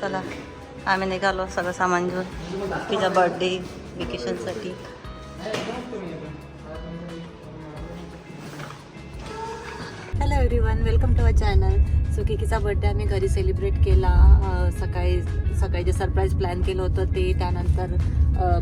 चला आम्ही निघालो सगळं सामान घेऊन तिचा बर्थडे वेकेशनसाठी. Hello everyone, welcome to our channel. So किकीचा बर्थडे आम्ही घरी सेलिब्रेट केला. सकाळी जे सरप्राईज प्लॅन केलं होतं ते, त्यानंतर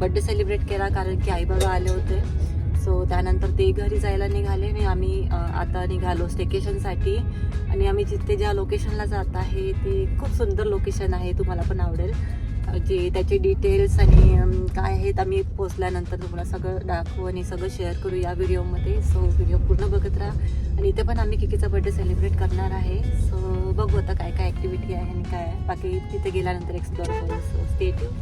बर्थडे सेलिब्रेट केला कारण की आई बाबा आले होते. सो त्यानंतर ते घरी जायला निघाले आणि आम्ही आता निघालो स्टेकेशनसाठी. आणि आम्ही जिथे ज्या लोकेशनला जात आहे ते खूप सुंदर लोकेशन आहे, तुम्हाला पण आवडेल. जे त्याचे डिटेल्स आणि काय आहेत आम्ही पोचल्यानंतर तुम्हाला सगळं दाखवू आणि सगळं शेअर करू या व्हिडिओमध्ये. सो व्हिडिओ पूर्ण बघत राहा. आणि इथे पण आम्ही किकीचा बर्थडे सेलिब्रेट करणार आहे. सो बघू आता काय काय ॲक्टिव्हिटी आहे आणि काय आहे, बाकी तिथे गेल्यानंतर एक्सप्लोर करू. So stay tune.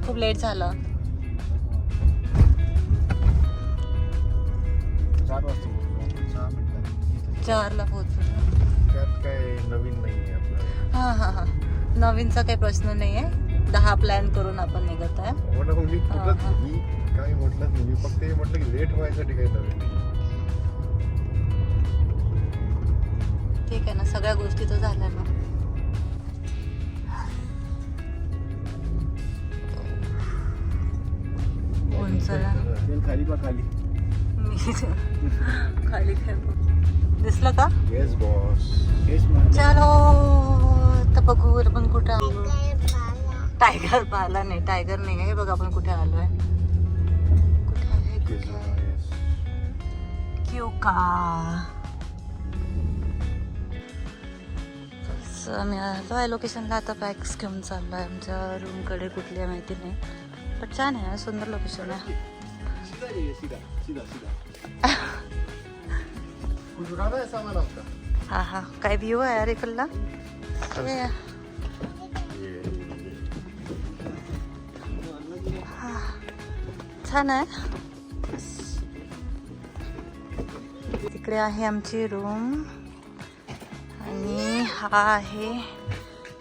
खूप लेट झालं. 4ला पोहोचलो. त्यात काय नवीन नाही आहे आपल्याला. हां नवीनचा काही प्रश्न नाही आहे. 10 प्लॅन करून आपण निघत आहे. मी काय म्हटलं मी फक्त हे म्हटलं की लेट व्हायसाठी काही नवीन नाही. ठीक आहे ना, सगळ्या गोष्टी तर झाल्या ना. उंचला खाली पा खाली. खाली काय दिसलं का? Yes boss. चलो तर बघू आपण कुठं आलो. टायगर पाहिला नाही, टायगर नाही आहे. बघ आपण कुठे आलोय. कुठे आलोय क्यू का. आम्ही आलो लोकेशनला. आता बॅग्स घेऊन चाललो आहे आमच्या रूमकडे. कुठली आहे माहिती नाही, पण छान आहे, सुंदर लोकेशन आहे. हा काय व्ह्यू आहे यार इकडला. छान आहे. तिकडे आहे आमची रूम आणि हा आहे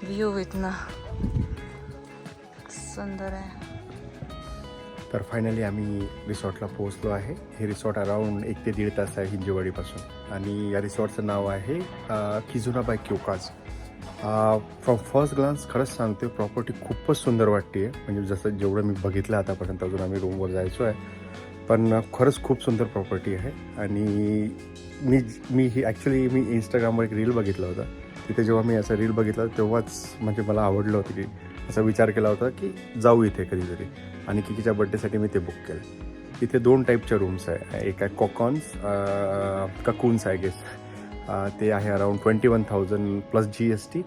व्ह्यू इथनं. सुंदर आहे. तर फायनली आम्ही रिसॉर्टला पोहोचलो आहे. हे रिसॉर्ट अराउंड 1 ते 1.5 तास आहे हिंजवाडीपासून. आणि या रिसॉर्टचं नाव आहे किजुना बाय क्योकाज. फ्रॉम फर्स्ट ग्लान्स खरंच सांगते प्रॉपर्टी खूपच सुंदर वाटते आहे. म्हणजे जसं जेवढं मी बघितलं आतापर्यंत, अजून आम्ही रूमवर जायचो आहे, पण खरंच खूप सुंदर प्रॉपर्टी आहे. आणि मी ही ॲक्च्युली मी इंस्टाग्रामवर एक रील बघितलं होतं. तिथे जेव्हा मी असं रील बघितलं तेव्हाच म्हणजे मला आवडलं होतं की असा विचार केला होता की जाऊ इथे कधीतरी. आणि किकीच्या बड्डेसाठी मी ते बुक केलं. इथे 2 टाईपच्या रूम्स आहे. एक आहे कॉकॉन्स ककून्स आय गेस. ते आहे around 21,000 plus GST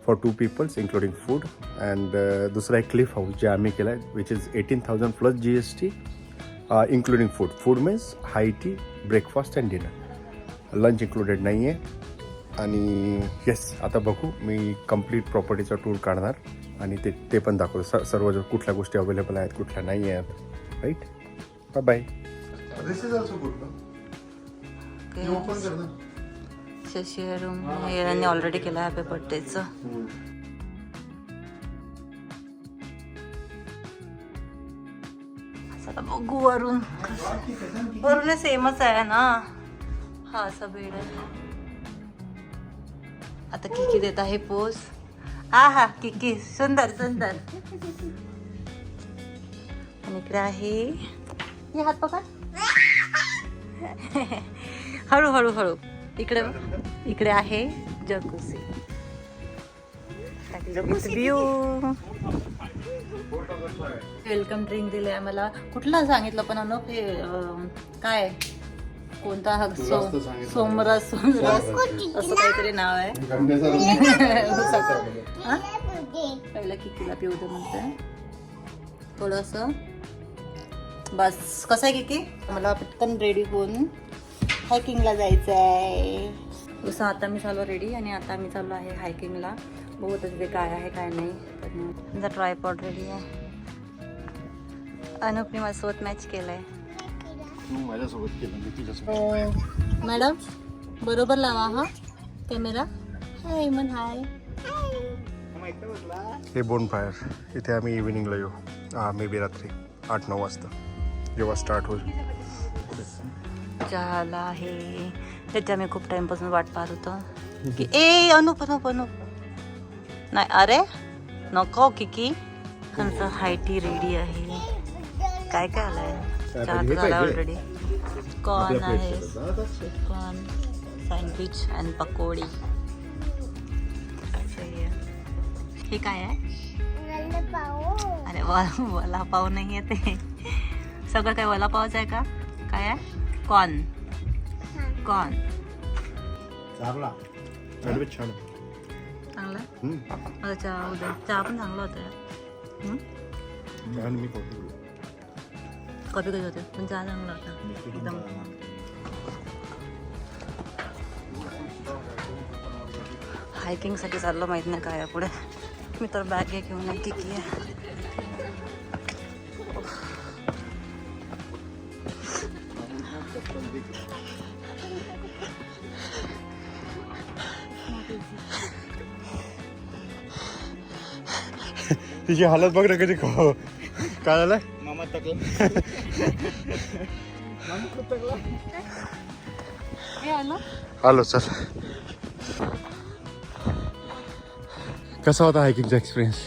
for 2 peoples including food. And दुसरा एक क्लिफ हाऊस जे आम्ही केला आहे which is 18,000 plus GST including food. Food means high tea, breakfast and dinner. Lunch included नाही आहे. आणि येस, आता बघू मी कम्प्लीट प्रॉपर्टीचा टूर काढणार आणि ते पण दाखवतो. सर्व कुठल्या गोष्टी अवेलेबल आहेत, कुठल्या नाही आहेत. Right, bye bye. This is also good ना. ओपन कर ना. शशी रूम यांनी ऑलरेडी केलं हॅपी बर्थडेचं. बघू वरून. वरून सेमच आहे ना. हा असा बेड आहे. आता किकी देत आहे पोज. हा किकी सुंदर सुंदर. आणि इकडे आहे, हे हात पकड. हळू हळू हळू. इकडे आहे जकुसी. व्ह्यू. वेलकम ड्रिंक दिले आम्हाला. कुठला सांगितलं पण अनुप हे काय कोणता सोमरस असं काहीतरी नाव आहे. पहिला किकीला पिऊ दे म्हणते थोडस. बस. कसं आहे किकी, मला पटकन रेडी होऊन हायकिंगला जायचं आहे. जसं आता मी चालू रेडी आणि आता मी चाललो आहे हायकिंगला. बघू तिथे काय आहे काय नाही. तर ट्रायपॉड रेडी आहे. अनुपने माझ्यासोबत मॅच केलाय. माझ्यासोबत केलं मी तुझ्यासोबत. मॅडम बरोबर लावा हा कॅमेरा. हाय मन हाय. हे बोनफायर. इथे आम्ही इव्हिनिंगला येऊ. मे बी रात्री 8-9 वाजता जेव्हा स्टार्ट होईल. झाला आहे त्याच्या मी खूप टाइमपासून वाट पाहत होतो की ए अनुप अनुप अनुप नाही अरे नको किकी. आमचं हायटी रेडी आहे. काय काय आलंय? चहा तर झाला ऑलरेडी. कॉर्न आहे, कॉर्न सँडविच आणि पकोडी. हे काय आहे? अरे वडापाव नाही आहे ते. सगळं काय वडापावच आहे का? काय आहे? कॉर्न. कॉर्न चांगला माझा चहा उद्या. चहा पण चांगला होता. कॉफी कधी होते पण चहा चांगला होता एकदम. हायकिंगसाठी चाललं, माहित नाही काय पुढे. मी तर बॅग घेऊन नाही की आहे. तिची हालत बघ ना कधी. काय झालं? मामा तकला. आलो चल. कसा होता हायकिंगचा एक्सपिरियन्स?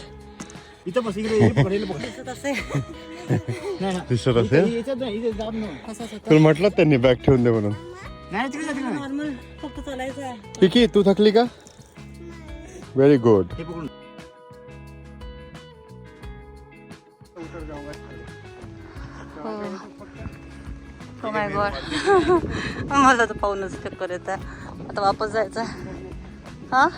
इथं बस इकडे पकडेल बघ. दिसत असेल. दिसत असेल. याच्यात नाही इथे जात नाही. असंच होतं. तुला म्हटलं त्यांनी बॅग ठेवून दे म्हणून. नाही तिकडे जा, तिकडे जा. नॉर्मल फक्त चालायचं आहे. किकी तू थकली का? Very good. हे पकडून. Oh my God. मला तर पाहूनच चक्कर येत आहे. आता वापस जायचं. हां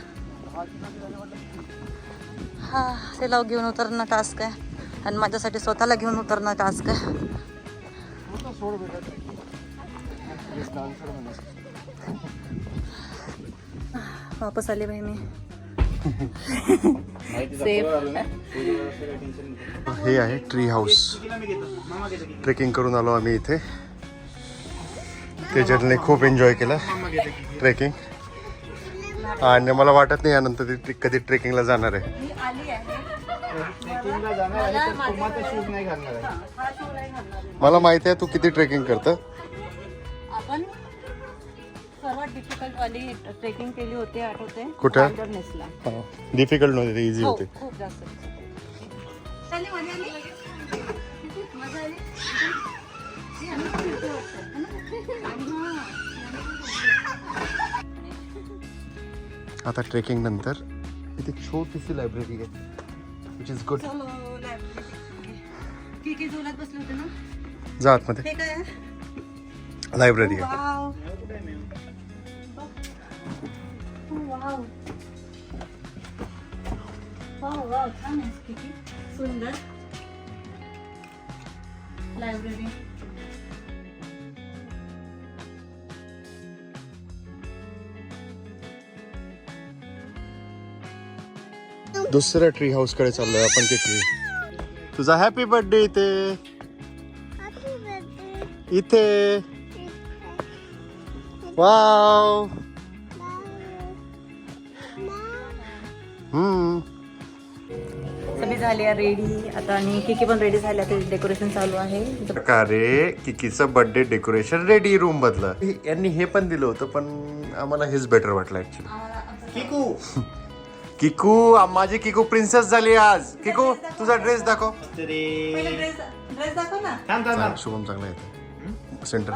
हां ते लाव घेऊन उतरणं टास्क आहे आणि माझ्यासाठी स्वतःला घेऊन उतरणं टास्क आहे. वापस आले बाई मी. हे आहे ट्री हाऊस. ट्रेकिंग करून आलो आम्ही इथे. तेजलने खूप एन्जॉय केला ट्रेकिंग. आणि मला वाटत नाही यानंतर ती कधी ट्रेकिंगला जाणार आहे. ट्रेकिंगला जाणार आहे तर कुमाचा शूज नाही घालणार आहे. मला माहिती आहे तू किती ट्रेकिंग करतं. आपण सर्वात डिफिकल्ट वाली ट्रेकिंग केली होती, आठवते? कुठं? वाइल्डरनेसला. डिफिकल्ट नव्हते ते, इझी हो, होते. खूप जास्त. आता ट्रेकिंग नंतर इथे छोटीशी लायब्ररी आहे विच इज गुड. ठीक झोलात बसले होते ना. जा आतमध्ये. हे काय आहे? लायब्ररी आहे. वाव. वाव. वाव वाव छान आहे. किती सुंदर लायब्ररी. दुसऱ्या ट्री हाऊस कडे चाललोय आपण. किती तुझा हॅपी बर्थडे इथे इथे. वाव. सगळी झाली आहे रेडी आता आणि किकी पण रेडी झाली. आता डेकोरेशन चालू आहे. अरे किकीचं बर्थडे डेकोरेशन रेडी रूम मधलं. यांनी हे पण दिलं होतं पण आम्हाला हेच बेटर वाटलं ऍक्च्युली. किकू किकू माझी किकू प्रिन्सेस झाली आज. किकू तुझा ड्रेस दाखव. ड्रेस दाखव ना. थांब थांब थांब. शुभम चांगला येतो सेंटर.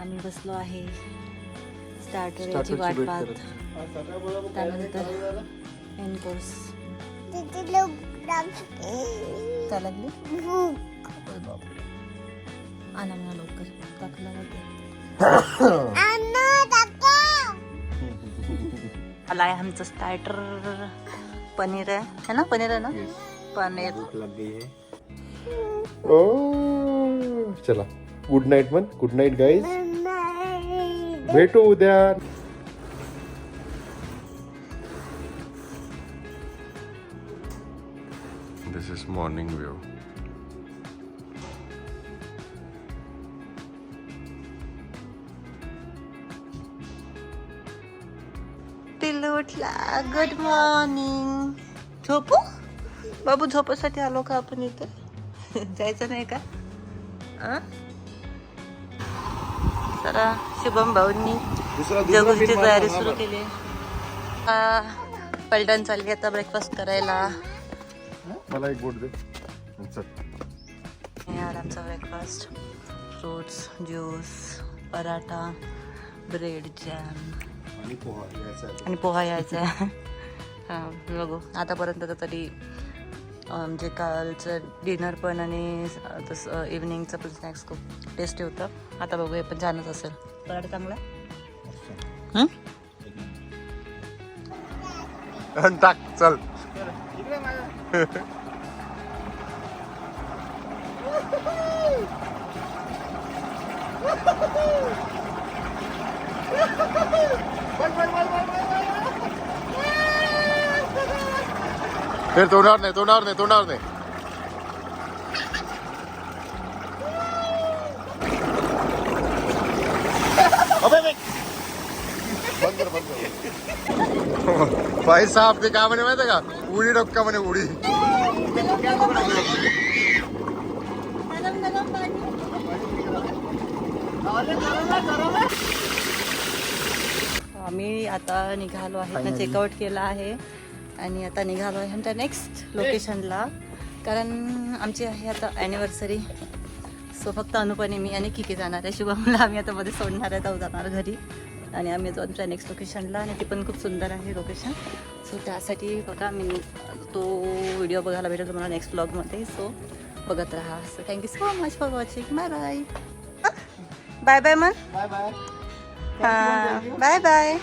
आम्ही बसलो आहे स्टार्टर याची वाट पाहत. त्यानंतर मेन कोर्स काय लागली. आणा मला लवकर टाकला होते. आला आहे आमचं स्टार्टर. पनीर आहे ना. पनीर आहे ना. पनीर. ओ चला गुड नाईट मन. Good night guys. भेटू उद्या. दिस इज मॉर्निंग व्यू. पिल्लू उठला. Good morning. झोपू बाबू. झोपासाठी आलो का आपण इथे? जायचं नाही का? तर शुभम भाऊंनी दुसरा जगूची pin तयारी मारा, सुरू हा केली. पलटण चालली आता ब्रेकफास्ट करायला. मला एक बोट दे. चल. यार आमचा breakfast fruits juice paratha bread jam आणि पोहा यायचा आहे. आणि पोहा यायचा आहे. हां बघू आतापर्यंत तर तरी म्हणजे कालचं डिनर पण आणि तसं इव्हनिंगचं पण स्नॅक्स खूप टेस्टी होतं. आता बघू हे पण छानच असेल. पराठा चांगला आहे? टाक चल. इकडे माझ्या फिर तोंडावर नाही तोंडावर नाही तोंडावर नाही. भाई साहब ते काय म्हणे माहिती का उडी डोक्का म्हणे उडी. आम्ही आता निघालो आहे ना चेकआउट केलं आहे आणि आता निघालो आहे आमच्या नेक्स्ट लोकेशनला कारण आमची आहे आता ॲनिव्हर्सरी. सो फक्त अनुपने मी आणि किकी जाणार आहे. शुभमला आम्ही आता मध्ये सोडणार आहे जाऊ जाणार घरी आणि आम्ही जाऊ आमच्या नेक्स्ट लोकेशनला आणि ती पण खूप सुंदर आहे लोकेशन. सो त्यासाठी बघा मी तो व्हिडिओ बघायला भेटेल तुम्हाला नेक्स्ट ब्लॉगमध्ये. सो बघत राहा. So thank you so much for watching. Bye bye. Bye bye मन. Bye bye. हां बाय बाय.